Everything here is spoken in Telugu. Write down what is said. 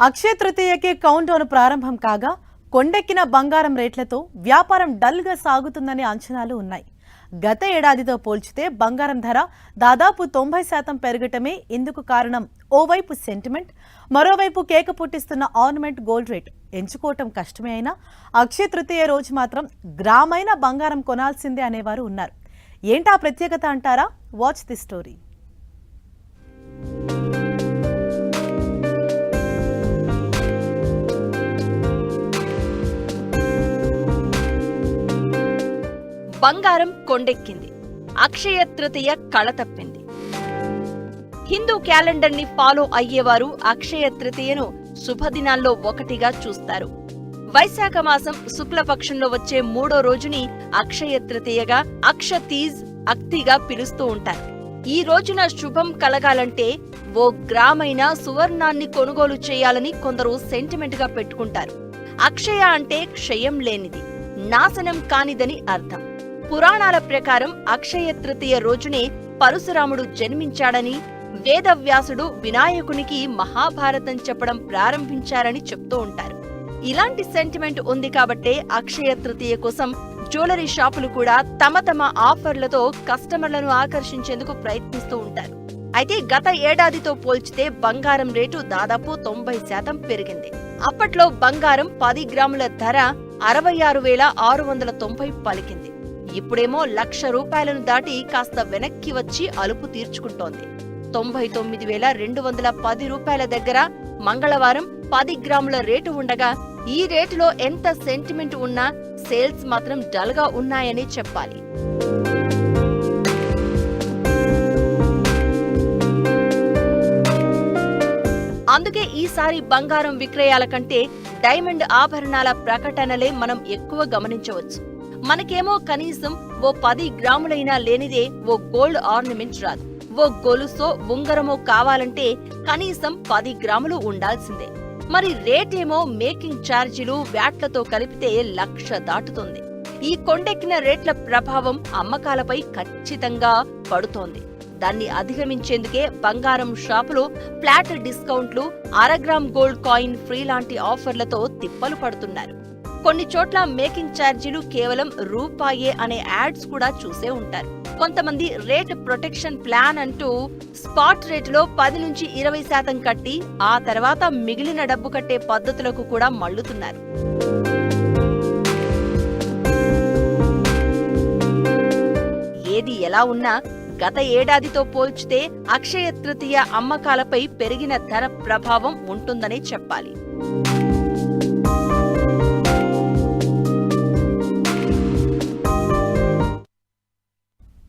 అక్షయ తృతీయకి కౌంట్ డౌన్ ప్రారంభం కాగా కొండెక్కిన బంగారం రేట్లతో వ్యాపారం డల్గా సాగుతుందనే అంచనాలు ఉన్నాయి. గత ఏడాదితో పోల్చితే బంగారం ధర దాదాపు 90% పెరగటమే ఇందుకు కారణం. ఓవైపు సెంటిమెంట్, మరోవైపు కేక పుట్టిస్తున్న ఆర్నమెంట్ గోల్డ్ రేట్ ఎంచుకోవటం కష్టమే అయినా అక్షయ తృతీయ రోజు మాత్రం గ్రామైన బంగారం కొనాల్సిందే అనేవారు ఉన్నారు. ఏంటా ప్రత్యేకత అంటారా? Watch the story. బంగారం కొండెక్కింది, అక్షయ తృతీయ కళ తప్పింది. హిందూ క్యాలెండర్ ని ఫాలో అయ్యేవారు అక్షయ తృతీయను శుభదినాల్లో ఒకటిగా చూస్తారు. వైశాఖ మాసం శుక్లపక్షంలో వచ్చే 3వ రోజుని అక్షయ తృతీయగా, అక్షతీజ్, అక్తిగా పిలుస్తూ ఉంటారు. ఈ రోజున శుభం కలగాలంటే ఓ గ్రామైన సువర్ణాన్ని కొనుగోలు చేయాలని కొందరు సెంటిమెంట్ గా పెట్టుకుంటారు. అక్షయ అంటే క్షయం లేనిది, నాశనం కానిదని అర్థం. పురాణాల ప్రకారం అక్షయ తృతీయ రోజునే పరశురాముడు జన్మించాడని, వేదవ్యాసుడు వినాయకునికి మహాభారతం చెప్పడం ప్రారంభించారని చెప్తూ ఉంటారు. ఇలాంటి సెంటిమెంట్ ఉంది కాబట్టే అక్షయ తృతీయ కోసం జ్యువెలరీ షాపులు కూడా తమ ఆఫర్లతో కస్టమర్లను ఆకర్షించేందుకు ప్రయత్నిస్తూ ఉంటారు. అయితే గత ఏడాదితో పోల్చితే బంగారం రేటు దాదాపు 90% పెరిగింది. అప్పట్లో బంగారం 10 గ్రాముల ధర 66,690 పలికింది. ఇప్పుడేమో ₹1,00,000 దాటి కాస్త వెనక్కి వచ్చి అలుపు తీర్చుకుంటోంది. 99,210 దగ్గర మంగళవారం 10 గ్రాముల రేటు ఉండగా, ఈ రేటులో ఎంత సెంటిమెంట్ ఉన్నా సేల్స్ మాత్రం డల్ గా ఉన్నాయని చెప్పాలి. అందుకే ఈసారి బంగారం విక్రయాల కంటే డైమండ్ ఆభరణాల ప్రకటనలే మనం ఎక్కువ గమనించవచ్చు. మనకేమో కనీసం ఓ 10 గ్రాములైనా లేనిదే ఓ గోల్డ్ ఆర్నమెంట్ రాదు. ఓ గొలుసో ఉంగరమో కావాలంటే కనీసం 10 గ్రాములు ఉండాల్సిందే. మరి రేటేమో మేకింగ్ ఛార్జీలు, వ్యాట్లతో కలిపితే 1,00,000 దాటుతుంది. ఈ కొండెక్కిన రేట్ల ప్రభావం అమ్మకాలపై ఖచ్చితంగా పడుతోంది. దాన్ని అధిగమించేందుకే బంగారం షాపులు ఫ్లాట్ డిస్కౌంట్లు, 1/2 గ్రామ్ గోల్డ్ కాయిన్ ఫ్రీ లాంటి ఆఫర్లతో తిప్పలు పడుతున్నారు. కొన్ని చోట్ల మేకింగ్ ఛార్జీలు కేవలం రూపాయే అనే యాడ్స్ కూడా చూసే ఉంటారు. కొంతమంది రేట్ ప్రొటెక్షన్ ప్లాన్ అంటూ స్పాట్ రేటులో 10 నుంచి 20% కట్టి ఆ తర్వాత మిగిలిన డబ్బు కట్టే పద్ధతులకు కూడా మళ్లుతున్నారు. ఏది ఎలా ఉన్నా గత ఏడాదితో పోల్చితే అక్షయ తృతీయ అమ్మకాలపై పెరిగిన ధర ప్రభావం ఉంటుందనే చెప్పాలి.